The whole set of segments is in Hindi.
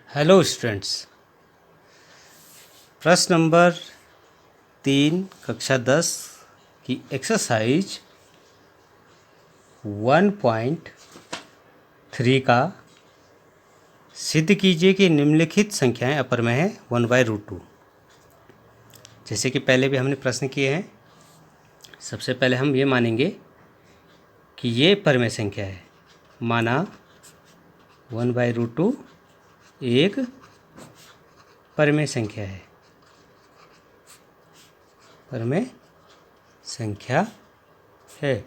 हेलो स्टूडेंट्स, प्रश्न नंबर 3 कक्षा 10 की एक्सरसाइज 1.3 का सिद्ध कीजिए कि निम्नलिखित संख्याएं अपरमेय हैं 1/√2। जैसे कि पहले भी हमने प्रश्न किए हैं, सबसे पहले हम ये मानेंगे कि ये परमेय संख्या है। माना 1/√2 एक परमेय संख्या है, परमेय संख्या है।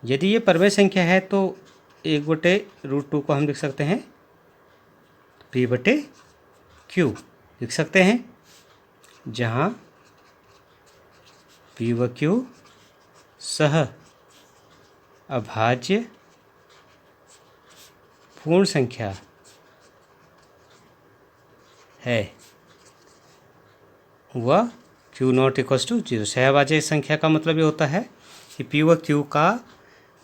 यदि ये परमेय संख्या है तो 1/√2 को हम लिख सकते हैं P/Q लिख सकते हैं, जहाँ P व Q सह अभाज्य पूर्ण संख्या है व Q0 = 0। सहअभाज्य संख्या का मतलब ये होता है कि P व Q का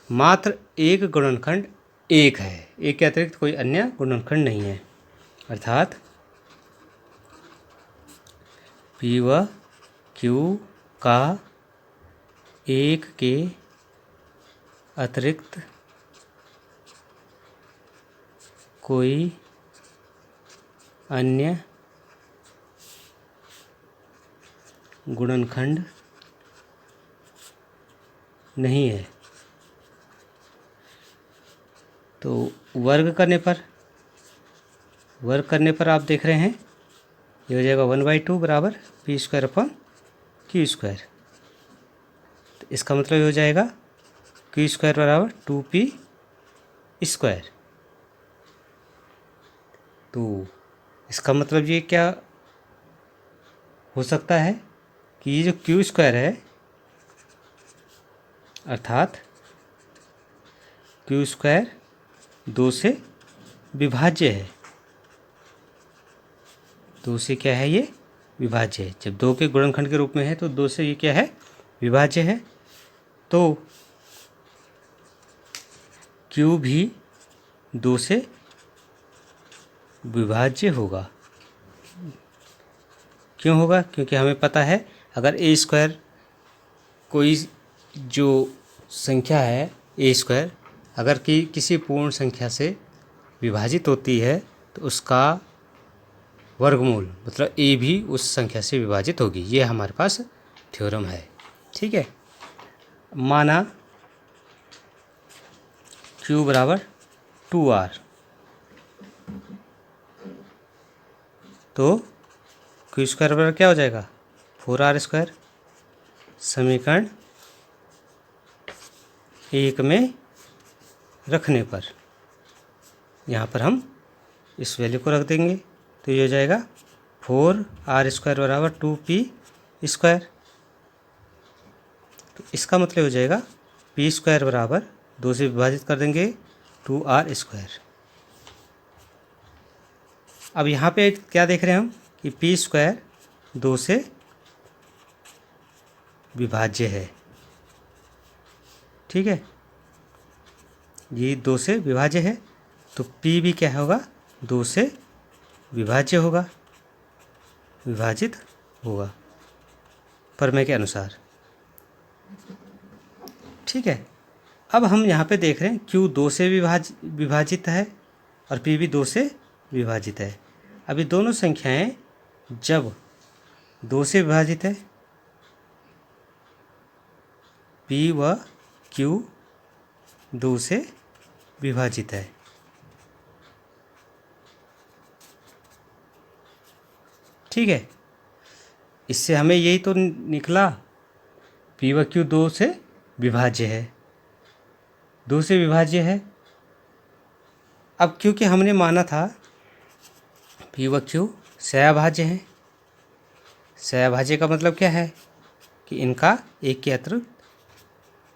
मात्र एक गुणनखंड एक है, एक के अतिरिक्त कोई अन्य गुणनखंड नहीं है। अर्थात P व Q का एक के अतिरिक्त कोई अन्य गुणनखंड नहीं है। तो वर्ग करने पर आप देख रहे हैं ये हो जाएगा 1/2 बराबर P² / Q²। तो इसका मतलब ये हो जाएगा Q² बराबर 2P²। तो इसका मतलब ये क्या हो सकता है कि ये जो Q² है, अर्थात Q² 2 से विभाज्य है। 2 से क्या है, ये विभाज्य है। जब 2 के गुणनखंड के रूप में है तो 2 से ये क्या है, विभाज्य है। तो Q भी 2 से विभाज्य होगा। क्यों होगा? क्योंकि हमें पता है अगर A² कोई जो संख्या है A² अगर कि किसी पूर्ण संख्या से विभाजित होती है तो उसका वर्गमूल मतलब A भी उस संख्या से विभाजित होगी। ये हमारे पास थ्योरम है। ठीक है। माना Q बराबर 2R, तो Q² बराबर क्या हो जाएगा 4R²। समीकरण 1 में रखने पर यहाँ पर हम इस वैल्यू को रख देंगे तो ये हो जाएगा 4R² बराबर 2P²। तो इसका मतलब हो जाएगा P² बराबर 2 से विभाजित कर देंगे 2R²। अब यहाँ पे क्या देख रहे हैं हम कि P² 2 से विभाज्य है। ठीक है, ये 2 से विभाज्य है तो P भी क्या होगा, 2 से विभाज्य होगा, विभाजित होगा प्रमेय के अनुसार। ठीक है। अब हम यहाँ पे देख रहे हैं Q 2 से विभाजित है और P भी 2 से विभाजित है। अभी दोनों संख्याएं जब 2 से विभाजित है, P व Q 2 से विभाजित है। ठीक है, इससे हमें यही तो निकला P व Q 2 से विभाज्य है, 2 से विभाज्य है। अब क्योंकि हमने माना था P व Q सहअभाज्य है, सहअभाज्य का मतलब क्या है कि इनका एक के अतिरिक्त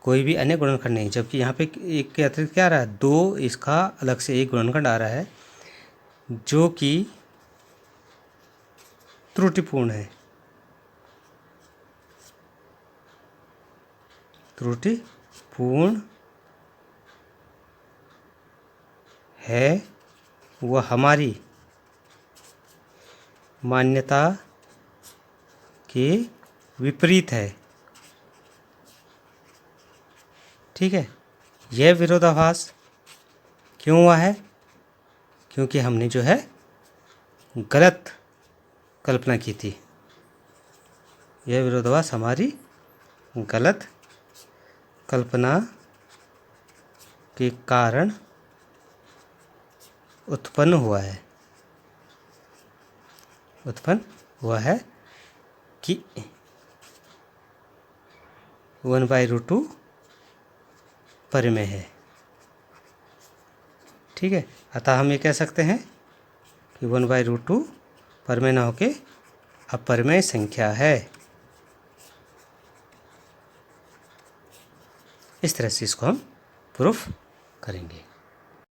कोई भी अन्य गुणनखंड नहीं। जबकि यहाँ पे एक के अतिरिक्त क्या आ रहा है, 2 इसका अलग से एक गुणनखंड आ रहा है जो कि त्रुटिपूर्ण है, त्रुटिपूर्ण है। वह हमारी मान्यता के विपरीत है। ठीक है, यह विरोधाभास क्यों हुआ है? क्योंकि हमने जो है गलत कल्पना की थी। यह विरोधाभास हमारी गलत कल्पना के कारण उत्पन्न हुआ है कि 1/√2 परिमेय है। ठीक है, अतः हम ये कह सकते हैं कि 1/√2 परिमेय न होके अपरिमेय संख्या है। इस तरह से इसको हम प्रूफ करेंगे।